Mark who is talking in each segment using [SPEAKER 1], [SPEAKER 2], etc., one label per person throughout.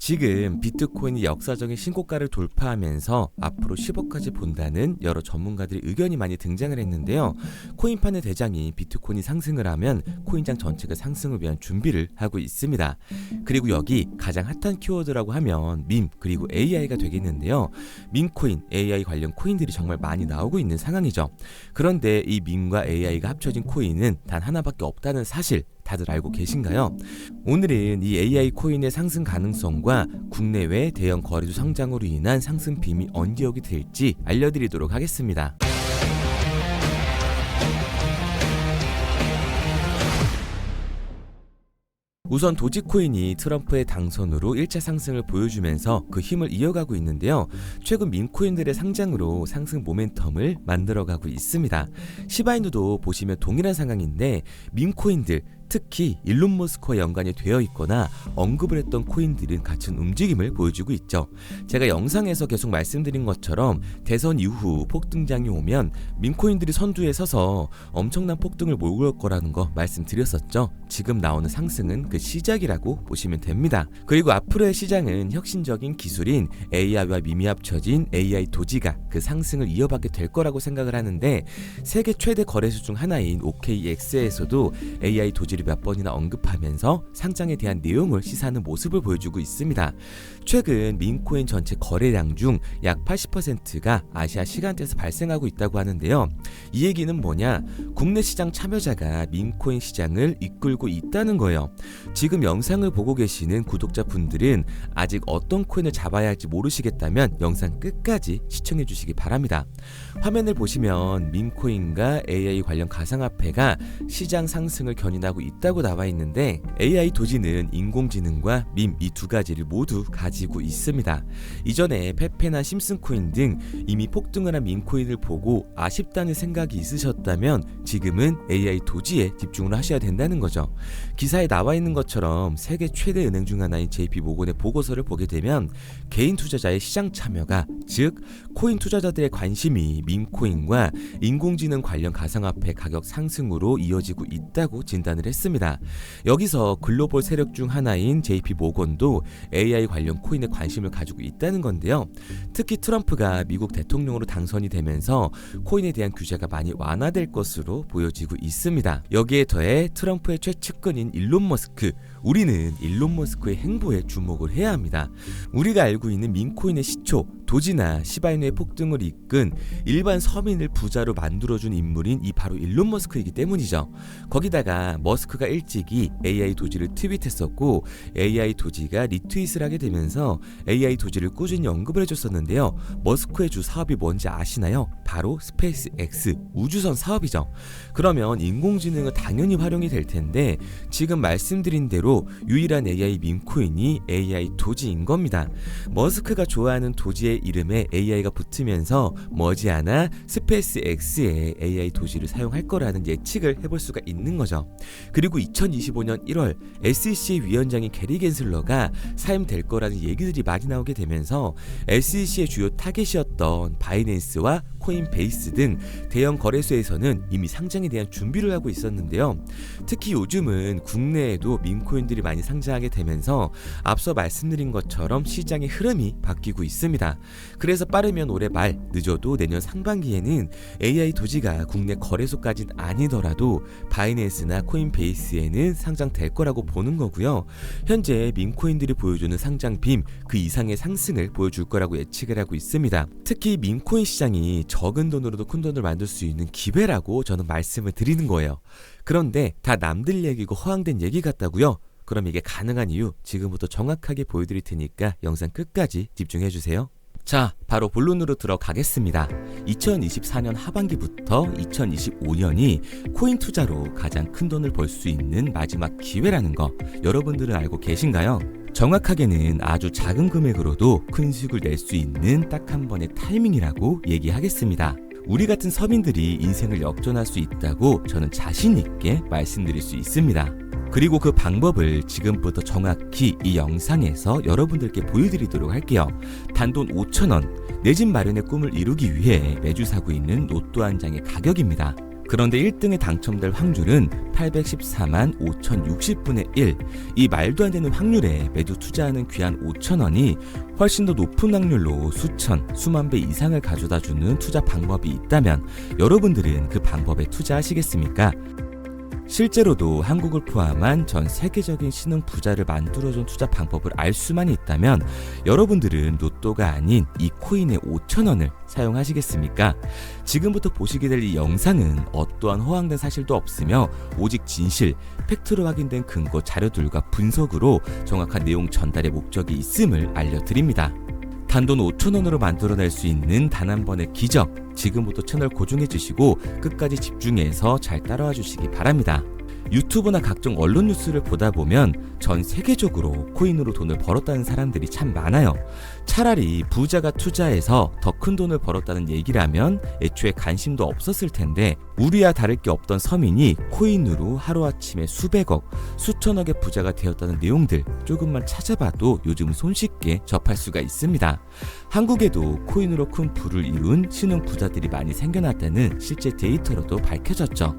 [SPEAKER 1] 지금 비트코인이 역사적인 신고가를 돌파하면서 앞으로 10억까지 본다는 여러 전문가들의 의견이 많이 등장을 했는데요. 코인판의 대장이 비트코인이 상승을 하면 코인장 전체가 상승을 위한 준비를 하고 있습니다. 그리고 여기 가장 핫한 키워드라고 하면 밈 그리고 AI가 되겠는데요. 밈코인, AI 관련 코인들이 정말 많이 나오고 있는 상황이죠. 그런데 이 밈과 AI가 합쳐진 코인은 단 하나밖에 없다는 사실 다들 알고 계신가요? 오늘은 이 AI 코인의 상승 가능성과 국내외 대형 거래소 성장으로 인한 상승 빔이 언제 오게 될지 알려드리도록 하겠습니다. 우선 도지코인이 트럼프의 당선으로 1차 상승을 보여주면서 그 힘을 이어가고 있는데요. 최근 밈코인들의 상장으로 상승 모멘텀을 만들어가고 있습니다. 시바이누도 보시면 동일한 상황인데 밈코인들 특히 일론 머스크와 연관이 되어 있거나 언급을 했던 코인들은 같은 움직임을 보여주고 있죠. 제가 영상에서 계속 말씀드린 것처럼 대선 이후 폭등장이 오면 밈코인들이 선두에 서서 엄청난 폭등을 몰고 올 거라는 거 말씀드렸었죠. 지금 나오는 상승은 그 시작이라고 보시면 됩니다. 그리고 앞으로의 시장은 혁신적인 기술인 AI와 밈이 합쳐진 AI 도지가 그 상승을 이어받게 될 거라고 생각을 하는데 세계 최대 거래소 중 하나인 OKX에서도 AI 도지를 몇 번이나 언급하면서 상장에 대한 내용을 시사하는 모습을 보여주고 있습니다. 최근 밈코인 전체 거래량 중 약 80%가 아시아 시간대에서 발생하고 있다고 하는데요. 이 얘기는 뭐냐? 국내 시장 참여자가 밈코인 시장을 이끌고 있다는 거예요. 지금 영상을 보고 계시는 구독자분들은 아직 어떤 코인을 잡아야 할지 모르시겠다면 영상 끝까지 시청해 주시기 바랍니다. 화면을 보시면 밈코인과 AI 관련 가상화폐가 시장 상승을 견인하고 있다고 나와 있는데 AI 도지는 인공지능과 밈 이 두 가지를 모두 가지고 있습니다. 이전에 페페나 심슨코인 등 이미 폭등을 한 밈코인을 보고 아쉽다는 생각이 있으셨다면 지금은 AI 도지에 집중을 하셔야 된다는 거죠. 기사에 나와 있는 것처럼 세계 최대 은행 중 하나인 JP모건의 보고서를 보게 되면 개인 투자자의 시장 참여가 즉 코인 투자자들의 관심이 밈코인과 인공지능 관련 가상화폐 가격 상승으로 이어지고 있다고 진단을 했습니다. 여기서 글로벌 세력 중 하나인 JP모건도 AI 관련 코인에 관심을 가지고 있다는 건데요. 특히 트럼프가 미국 대통령으로 당선이 되면서 코인에 대한 규제가 많이 완화될 것으로 보여지고 있습니다. 여기에 더해 트럼프의 최측근인 일론 머스크, 우리는 일론 머스크의 행보에 주목을 해야 합니다. 우리가 알고 있는 밈코인의 시초, 도지나 시바이누의 폭등을 이끈 일반 서민을 부자로 만들어준 인물인 이 바로 일론 머스크이기 때문이죠. 거기다가 머스크가 일찍이 AI 도지를 트윗했었고 AI 도지가 리트윗을 하게 되면서 AI 도지를 꾸준히 언급을 해줬었는데요. 머스크의 주 사업이 뭔지 아시나요? 바로 스페이스 X 우주선 사업이죠. 그러면 인공지능은 당연히 활용이 될 텐데 지금 말씀드린 대로 유일한 AI 밈코인이 AI 도지인 겁니다. 머스크가 좋아하는 도지의 이름에 AI가 붙으면서 머지않아 스페이스 X에 AI 도지를 사용할 거라는 예측을 해볼 수가 있는 거죠. 그리고 2025년 1월 SEC 위원장인 게리 겐슬러가 사임될 거라는 얘기들이 많이 나오게 되면서 SEC의 주요 타겟이었던 바이낸스와 코인베이스 등 대형 거래소에서는 이미 상장에 대한 준비를 하고 있었는데요. 특히 요즘은 국내에도 밈코인들이 많이 상장하게 되면서 앞서 말씀드린 것처럼 시장의 흐름이 바뀌고 있습니다. 그래서 빠르면 올해 말, 늦어도 내년 상반기에는 AI 도지가 국내 거래소까진 아니더라도 바이낸스나 코인베이스에는 상장될 거라고 보는 거고요. 현재 밈코인들이 보여주는 상장 빔 그 이상의 상승을 보여줄 거라고 예측을 하고 있습니다. 특히 밈코인 시장이 적은 돈으로도 큰 돈을 만들 수 있는 기회라고 저는 말씀을 드리는 거예요. 그런데 다 남들 얘기고 허황된 얘기 같다고요? 그럼 이게 가능한 이유 지금부터 정확하게 보여드릴 테니까 영상 끝까지 집중해주세요. 자, 바로 본론으로 들어가겠습니다. 2024년 하반기부터 2025년이 코인 투자로 가장 큰 돈을 벌 수 있는 마지막 기회라는 거 여러분들은 알고 계신가요? 정확하게는 아주 작은 금액으로도 큰 수익을 낼 수 있는 딱 한 번의 타이밍이라고 얘기하겠습니다. 우리 같은 서민들이 인생을 역전할 수 있다고 저는 자신 있게 말씀드릴 수 있습니다. 그리고 그 방법을 지금부터 정확히 이 영상에서 여러분들께 보여드리도록 할게요. 단돈 5,000원, 내 집 마련의 꿈을 이루기 위해 매주 사고 있는 로또 한 장의 가격입니다. 그런데 1등에 당첨될 확률은 814만 5060분의 1. 이 말도 안 되는 확률에 매주 투자하는 귀한 5,000원이 훨씬 더 높은 확률로 수천, 수만 배 이상을 가져다주는 투자 방법이 있다면 여러분들은 그 방법에 투자하시겠습니까? 실제로도 한국을 포함한 전 세계적인 신흥 부자를 만들어준 투자 방법을 알 수만 있다면 여러분들은 로또가 아닌 이 코인의 5,000원을 사용하시겠습니까? 지금부터 보시게 될 이 영상은 어떠한 허황된 사실도 없으며 오직 진실, 팩트로 확인된 근거 자료들과 분석으로 정확한 내용 전달의 목적이 있음을 알려드립니다. 단돈 5,000원으로 만들어낼 수 있는 단 한 번의 기적, 지금부터 채널 고정해주시고 끝까지 집중해서 잘 따라와 주시기 바랍니다. 유튜브나 각종 언론 뉴스를 보다 보면 전 세계적으로 코인으로 돈을 벌었다는 사람들이 참 많아요. 차라리 부자가 투자해서 더 큰 돈을 벌었다는 얘기라면 애초에 관심도 없었을 텐데 우리와 다를 게 없던 서민이 코인으로 하루아침에 수백억, 수천억의 부자가 되었다는 내용들 조금만 찾아봐도 요즘 손쉽게 접할 수가 있습니다. 한국에도 코인으로 큰 부를 이룬 신흥 부자들이 많이 생겨났다는 실제 데이터로도 밝혀졌죠.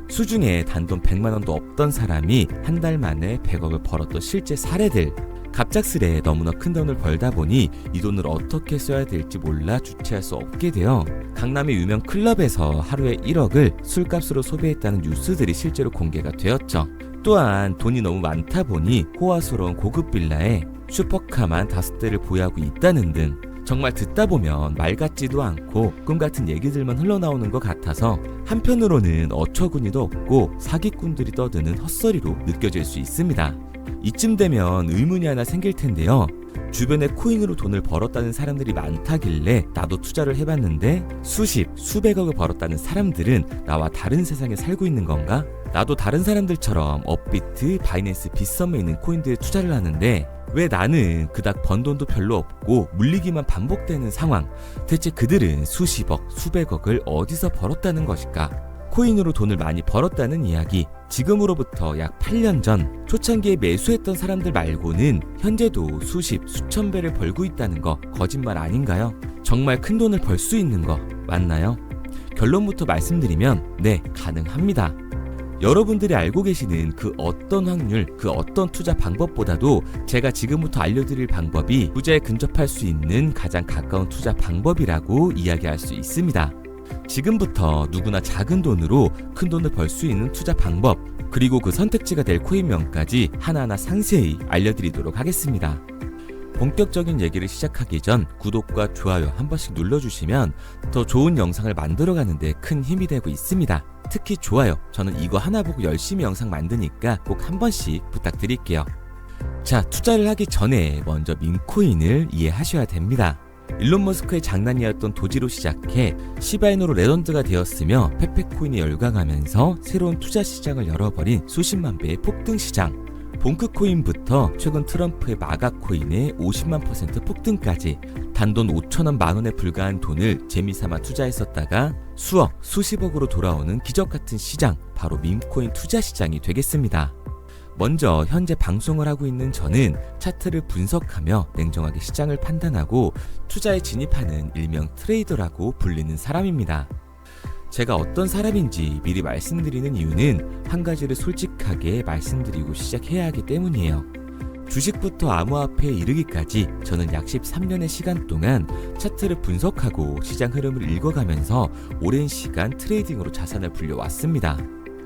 [SPEAKER 1] 수중에 단돈 100만원도 없던 사람이 한 달 만에 100억을 벌었던 실제 사례들. 갑작스레 너무나 큰 돈을 벌다 보니 이 돈을 어떻게 써야 될지 몰라 주체할 수 없게 되어 강남의 유명 클럽에서 하루에 1억을 술값으로 소비했다는 뉴스들이 실제로 공개가 되었죠. 또한 돈이 너무 많다 보니 호화스러운 고급 빌라에 슈퍼카만 5대를 보유하고 있다는 등 정말 듣다 보면 말 같지도 않고 꿈 같은 얘기들만 흘러나오는 것 같아서 한편으로는 어처구니도 없고 사기꾼들이 떠드는 헛소리로 느껴질 수 있습니다. 이쯤 되면 의문이 하나 생길 텐데요. 주변에 코인으로 돈을 벌었다는 사람들이 많다길래 나도 투자를 해봤는데 수십, 수백억을 벌었다는 사람들은 나와 다른 세상에 살고 있는 건가? 나도 다른 사람들처럼 업비트, 바이낸스, 빗썸에 있는 코인들에 투자를 하는데 왜 나는 그닥 번 돈도 별로 없고 물리기만 반복되는 상황? 대체 그들은 수십억, 수백억을 어디서 벌었다는 것일까? 코인으로 돈을 많이 벌었다는 이야기, 지금으로부터 약 8년 전 초창기에 매수했던 사람들 말고는 현재도 수십, 수천 배를 벌고 있다는 거 거짓말 아닌가요? 정말 큰 돈을 벌 수 있는 거 맞나요? 결론부터 말씀드리면 네, 가능합니다. 여러분들이 알고 계시는 그 어떤 확률, 그 어떤 투자 방법보다도 제가 지금부터 알려드릴 방법이 부자에 근접할 수 있는 가장 가까운 투자 방법이라고 이야기할 수 있습니다. 지금부터 누구나 작은 돈으로 큰 돈을 벌 수 있는 투자 방법, 그리고 그 선택지가 될 코인명까지 하나하나 상세히 알려드리도록 하겠습니다. 본격적인 얘기를 시작하기 전 구독과 좋아요 한 번씩 눌러주시면 더 좋은 영상을 만들어가는데 큰 힘이 되고 있습니다. 특히 좋아요, 저는 이거 하나 보고 열심히 영상 만드니까 꼭 한 번씩 부탁드릴게요. 자, 투자를 하기 전에 먼저 밈코인을 이해하셔야 됩니다. 일론 머스크의 장난이었던 도지로 시작해 시바이누로 레전드가 되었으며 페페코인이 열광하면서 새로운 투자 시장을 열어버린 수십만 배의 폭등 시장. 봉크코인부터 최근 트럼프의 마가코인의 50만 % 폭등까지 단돈 5천원 만원에 불과한 돈을 재미삼아 투자했었다가 수억, 수십억으로 돌아오는 기적같은 시장, 바로 밈코인 투자 시장이 되겠습니다. 먼저 현재 방송을 하고 있는 저는 차트를 분석하며 냉정하게 시장을 판단하고 투자에 진입하는 일명 트레이더라고 불리는 사람입니다. 제가 어떤 사람인지 미리 말씀드리는 이유는 한 가지를 솔직하게 말씀드리고 시작해야 하기 때문이에요. 주식부터 암호화폐에 이르기까지 저는 약 13년의 시간 동안 차트를 분석하고 시장 흐름을 읽어가면서 오랜 시간 트레이딩으로 자산을 불려왔습니다.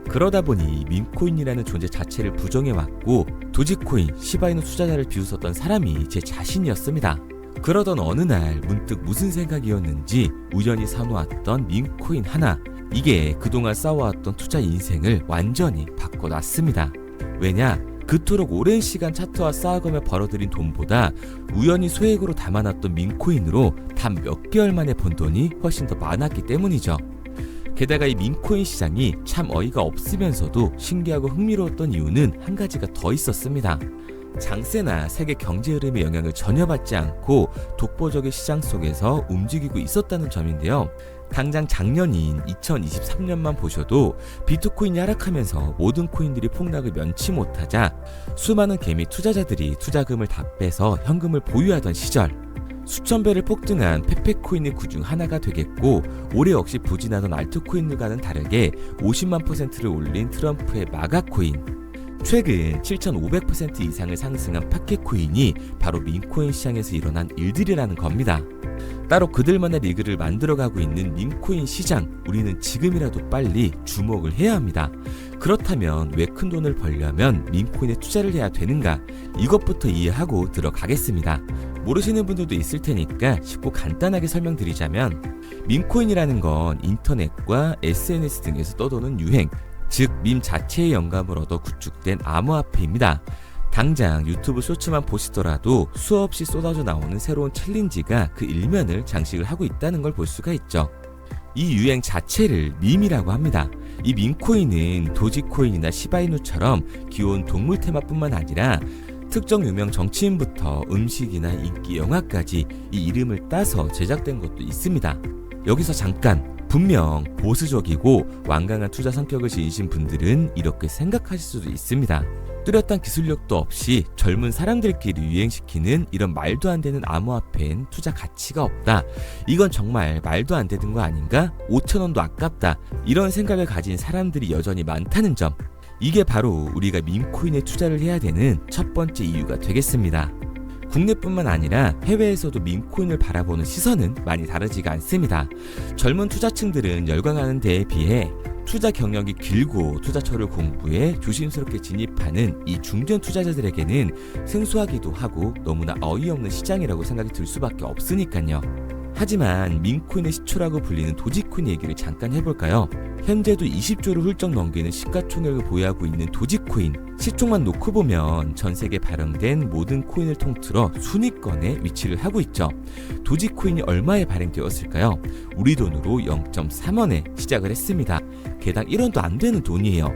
[SPEAKER 1] 그러다 보니 밈코인이라는 존재 자체를 부정해왔고 도지코인, 시바이누 투자자를 비웃었던 사람이 제 자신이었습니다. 그러던 어느 날 문득 무슨 생각이었는지 우연히 사놓았던 밈코인 하나, 이게 그동안 쌓아왔던 투자 인생을 완전히 바꿔놨습니다. 왜냐? 그토록 오랜 시간 차트와 쌓아가며 벌어들인 돈보다 우연히 소액으로 담아놨던 밈코인으로 단 몇 개월 만에 번 돈이 훨씬 더 많았기 때문이죠. 게다가 이 밈코인 시장이 참 어이가 없으면서도 신기하고 흥미로웠던 이유는 한 가지가 더 있었습니다. 장세나 세계 경제 흐름의 영향을 전혀 받지 않고 독보적인 시장 속에서 움직이고 있었다는 점인데요. 당장 작년인 2023년만 보셔도 비트코인이 하락하면서 모든 코인들이 폭락을 면치 못하자 수많은 개미 투자자들이 투자금을 다 빼서 현금을 보유하던 시절, 수천 배를 폭등한 페페코인이 그중 하나가 되겠고, 올해 역시 부진하던 알트코인들과는 다르게 50만 %를 올린 트럼프의 마가코인, 최근 7,500% 이상을 상승한 파켓코인이 바로 민코인 시장에서 일어난 일들이라는 겁니다. 따로 그들만의 리그를 만들어가고 있는 민코인 시장, 우리는 지금이라도 빨리 주목을 해야 합니다. 그렇다면 왜 큰 돈을 벌려면 민코인에 투자를 해야 되는가? 이것부터 이해하고 들어가겠습니다. 모르시는 분들도 있을 테니까 쉽고 간단하게 설명드리자면, 민코인이라는 건 인터넷과 SNS 등에서 떠도는 유행, 즉 밈 자체의 영감을 얻어 구축된 암호화폐입니다. 당장 유튜브 쇼츠만 보시더라도 수없이 쏟아져 나오는 새로운 챌린지가 그 일면을 장식을 하고 있다는 걸 볼 수가 있죠. 이 유행 자체를 밈이라고 합니다. 이 밈코인은 도지코인이나 시바이누처럼 귀여운 동물 테마뿐만 아니라 특정 유명 정치인부터 음식이나 인기 영화까지 이 이름을 따서 제작된 것도 있습니다. 여기서 잠깐, 분명 보수적이고 완강한 투자 성격을 지니신 분들은 이렇게 생각하실 수도 있습니다. 뚜렷한 기술력도 없이 젊은 사람들끼리 유행시키는 이런 말도 안 되는 암호화폐엔 투자 가치가 없다. 이건 정말 말도 안 되는 거 아닌가? 5,000원도 아깝다. 이런 생각을 가진 사람들이 여전히 많다는 점. 이게 바로 우리가 밈코인에 투자를 해야 되는 첫 번째 이유가 되겠습니다. 국내뿐만 아니라 해외에서도 밈코인을 바라보는 시선은 많이 다르지가 않습니다. 젊은 투자층들은 열광하는 데에 비해 투자 경력이 길고 투자처를 공부해 조심스럽게 진입하는 이 중견 투자자들에게는 생소하기도 하고 너무나 어이없는 시장이라고 생각이 들 수밖에 없으니까요. 하지만 밈코인의 시초라고 불리는 도지코인 얘기를 잠깐 해볼까요? 현재도 20조를 훌쩍 넘기는 시가총액을 보유하고 있는 도지코인, 시총만 놓고 보면 전 세계에 발행된 모든 코인을 통틀어 순위권에 위치를 하고 있죠. 도지코인이 얼마에 발행되었을까요? 우리 돈으로 0.3원에 시작을 했습니다. 개당 1원도 안 되는 돈이에요.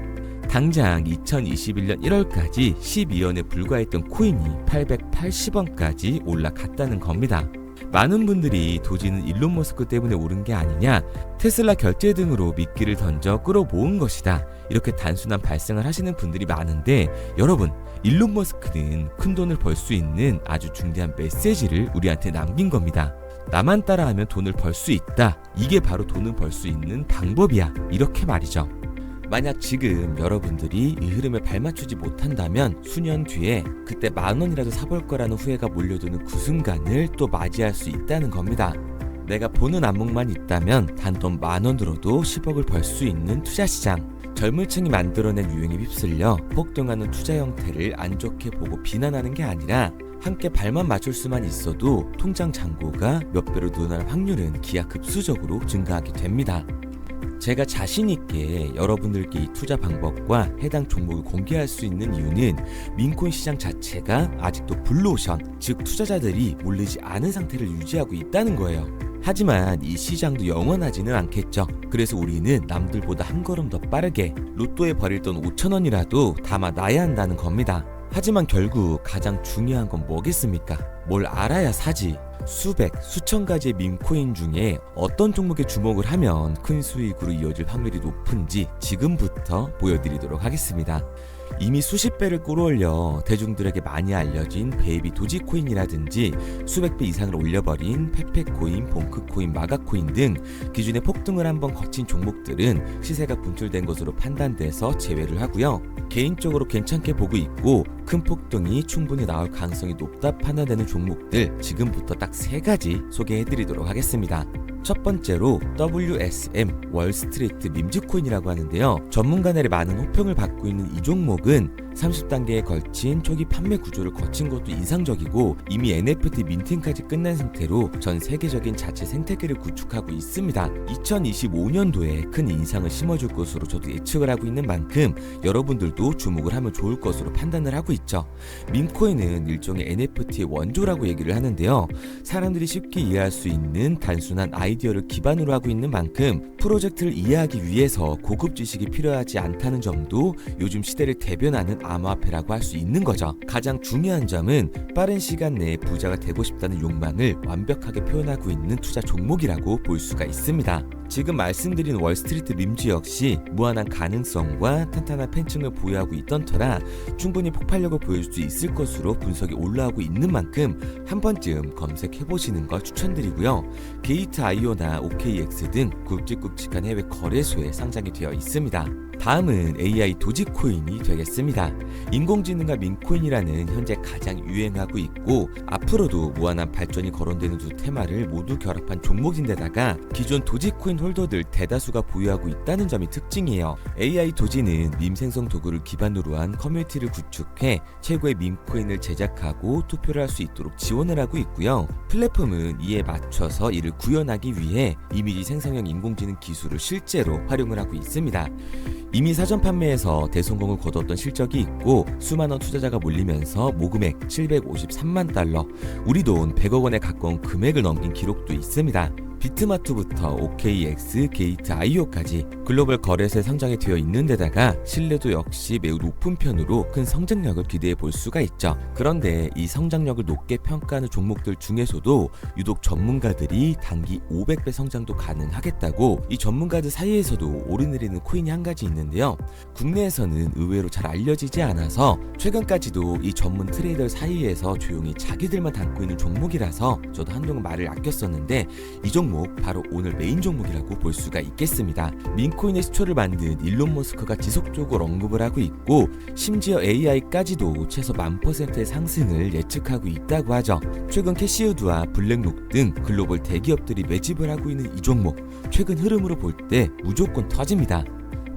[SPEAKER 1] 당장 2021년 1월까지 12원에 불과했던 코인이 880원까지 올라갔다는 겁니다. 많은 분들이 도지는 일론 머스크 때문에 오른 게 아니냐, 테슬라 결제 등으로 미끼를 던져 끌어모은 것이다, 이렇게 단순한 발생을 하시는 분들이 많은데, 여러분, 일론 머스크는 큰 돈을 벌 수 있는 아주 중대한 메시지를 우리한테 남긴 겁니다. 나만 따라하면 돈을 벌 수 있다. 이게 바로 돈을 벌 수 있는 방법이야. 이렇게 말이죠. 만약 지금 여러분들이 이 흐름에 발맞추지 못한다면 수년 뒤에 그때 10,000원이라도 사볼 거라는 후회가 몰려드는 그 순간을 또 맞이할 수 있다는 겁니다. 내가 보는 안목만 있다면 단돈 10,000원 들어도 10억을 벌 수 있는 투자시장. 젊은 층이 만들어낸 유행에 휩쓸려 폭등하는 투자 형태를 안 좋게 보고 비난하는 게 아니라, 함께 발만 맞출 수만 있어도 통장 잔고가 몇 배로 늘어날 확률은 기하급수적으로 증가하게 됩니다. 제가 자신있게 여러분들께 이 투자 방법과 해당 종목을 공개할 수 있는 이유는 민코인 시장 자체가 아직도 블루오션, 즉 투자자들이 몰리지 않은 상태를 유지하고 있다는 거예요. 하지만 이 시장도 영원하지는 않겠죠. 그래서 우리는 남들보다 한 걸음 더 빠르게 로또에 버릴 돈 5,000원이라도 담아놔야 한다는 겁니다. 하지만 결국 가장 중요한 건 뭐겠습니까? 뭘 알아야 사지. 수백, 수천 가지의 밈코인 중에 어떤 종목에 주목을 하면 큰 수익으로 이어질 확률이 높은지 지금부터 보여드리도록 하겠습니다. 이미 수십 배를 끌어올려 대중들에게 많이 알려진 베이비 도지코인이라든지 수백 배 이상을 올려버린 페페코인, 봉크코인, 마가코인 등 기존의 폭등을 한번 거친 종목들은 시세가 분출된 것으로 판단돼서 제외를 하고요. 개인적으로 괜찮게 보고 있고 큰 폭등이 충분히 나올 가능성이 높다 판단되는 종목들 지금부터 딱 3가지 소개해드리도록 하겠습니다. 첫 번째로 WSM 월스트리트 밈즈코인이라고 하는데요. 전문가들의 많은 호평을 받고 있는 이 종목은 30단계에 걸친 초기 판매 구조를 거친 것도 인상적이고 이미 NFT 민팅까지 끝난 상태로 전 세계적인 자체 생태계를 구축하고 있습니다. 2025년도에 큰 인상을 심어줄 것으로 저도 예측을 하고 있는 만큼 여러분들도 주목을 하면 좋을 것으로 판단을 하고 있죠. 밈코인은 일종의 NFT의 원조라고 얘기를 하는데요. 사람들이 쉽게 이해할 수 있는 단순한 아이디어를 기반으로 하고 있는 만큼 프로젝트를 이해하기 위해서 고급 지식이 필요하지 않다는 점도 요즘 시대를 대변하는 암호화폐라고 할 수 있는 거죠. 가장 중요한 점은 빠른 시간 내에 부자가 되고 싶다는 욕망을 완벽하게 표현하고 있는 투자 종목이라고 볼 수가 있습니다. 지금 말씀드린 월스트리트 밈즈 역시 무한한 가능성과 탄탄한 팬층을 보유하고 있던 터라 충분히 폭발력을 보여줄 수 있을 것으로 분석이 올라오고 있는 만큼 한 번쯤 검색해보시는 걸 추천드리고요. 게이트.io나 OKX 등 굵직굵직한 해외 거래소에 상장이 되어 있습니다. 다음은 AI 도지코인이 되겠습니다. 인공지능과 민코인이라는 현재 가장 유행하고 있고 앞으로도 무한한 발전이 거론되는 두 테마를 모두 결합한 종목인데다가 기존 도지코인 홀더들 대다수가 보유하고 있다는 점이 특징이에요. AI 도지는 밈 생성 도구를 기반으로 한 커뮤니티를 구축해 최고의 밈코인을 제작하고 투표를 할 수 있도록 지원을 하고 있고요. 플랫폼은 이에 맞춰서 이를 구현하기 위해 이미지 생성형 인공지능 기술을 실제로 활용을 하고 있습니다. 이미 사전 판매에서 대성공을 거뒀던 실적이 있고 수많은 투자자가 몰리면서 모금액 753만 달러, 우리 돈 100억 원에 가까운 금액을 넘긴 기록도 있습니다. 비트마트부터 OKX, 게이트.io까지 글로벌 거래소에 상장이 되어 있는 데다가 신뢰도 역시 매우 높은 편으로 큰 성장력을 기대해 볼 수가 있죠. 그런데 이 성장력을 높게 평가하는 종목들 중에서도 유독 전문가들이 단기 500배 성장도 가능하겠다고 이 전문가들 사이에서도 오르내리는 코인이 한 가지 있는데요. 국내에서는 의외로 잘 알려지지 않아서 최근까지도 이 전문 트레이더 사이에서 조용히 자기들만 담고 있는 종목이라서 저도 한동안 말을 아꼈었는데 이 종목 바로 오늘 메인 종목이라고 볼 수가 있겠습니다. 민코인의 시초를 만든 일론 머스크가 지속적으로 언급을 하고 있고 심지어 AI까지도 최소 1000%의 상승을 예측하고 있다고 하죠. 최근 캐시우드와 블랙록 등 글로벌 대기업들이 매집을 하고 있는 이 종목 최근 흐름으로 볼 때 무조건 터집니다.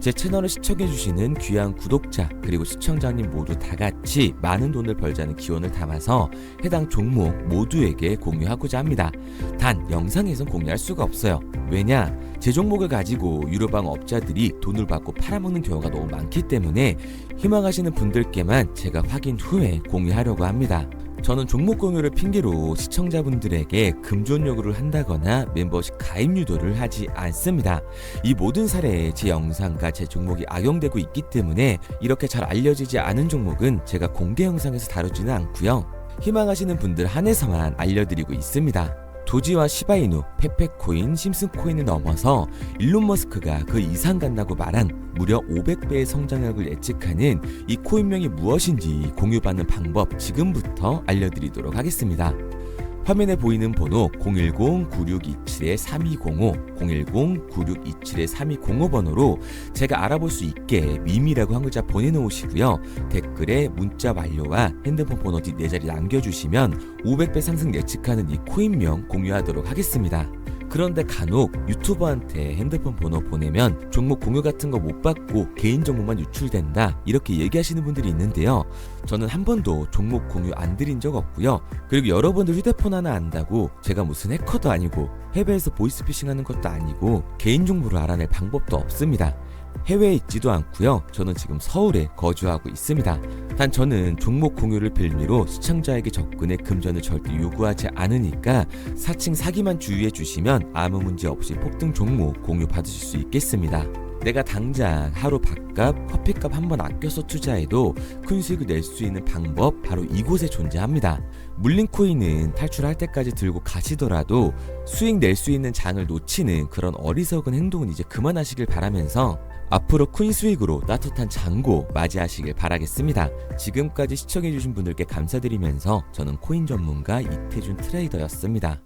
[SPEAKER 1] 제 채널을 시청해주시는 귀한 구독자 그리고 시청자님 모두 다같이 많은 돈을 벌자는 기원을 담아서 해당 종목 모두에게 공유하고자 합니다. 단 영상에선 공유할 수가 없어요. 왜냐? 제 종목을 가지고 유료방 업자들이 돈을 받고 팔아먹는 경우가 너무 많기 때문에 희망하시는 분들께만 제가 확인 후에 공유하려고 합니다. 저는 종목 공유를 핑계로 시청자분들에게 금전 요구를 한다거나 멤버십 가입 유도를 하지 않습니다. 이 모든 사례에 제 영상과 제 종목이 악용되고 있기 때문에 이렇게 잘 알려지지 않은 종목은 제가 공개 영상에서 다루지는 않고요. 희망하시는 분들 한해서만 알려드리고 있습니다. 도지와 시바이누, 페페코인, 심슨코인을 넘어서 일론 머스크가 그 이상 간다고 말한 무려 500배의 성장력을 예측하는 이 코인명이 무엇인지 공유받는 방법 지금부터 알려드리도록 하겠습니다. 화면에 보이는 번호 010-9627-3205, 010-9627-3205 번호로 제가 알아볼 수 있게 밈이라고 한 글자 보내놓으시고요. 댓글에 문자 완료와 핸드폰 번호 뒷 4자리 남겨주시면 500배 상승 예측하는 이 코인명 공유하도록 하겠습니다. 그런데 간혹 유튜버한테 핸드폰 번호 보내면 종목 공유 같은 거 못 받고 개인 정보만 유출된다 이렇게 얘기하시는 분들이 있는데요. 저는 한 번도 종목 공유 안 드린 적 없고요. 그리고 여러분들 휴대폰 하나 안다고 제가 무슨 해커도 아니고 해외에서 보이스피싱 하는 것도 아니고 개인 정보를 알아낼 방법도 없습니다. 해외에 있지도 않고요. 저는 지금 서울에 거주하고 있습니다. 단 저는 종목 공유를 빌미로 시청자에게 접근의 금전을 절대 요구하지 않으니까 사칭 사기만 주의해 주시면 아무 문제 없이 폭등 종목 공유 받으실 수 있겠습니다. 내가 당장 하루 밥값, 커피값 한번 아껴서 투자해도 큰 수익을 낼 수 있는 방법 바로 이곳에 존재합니다. 물린 코인은 탈출할 때까지 들고 가시더라도 수익 낼 수 있는 장을 놓치는 그런 어리석은 행동은 이제 그만하시길 바라면서 앞으로 큰 수익으로 따뜻한 장고 맞이하시길 바라겠습니다. 지금까지 시청해주신 분들께 감사드리면서 저는 코인 전문가 이태준 트레이더였습니다.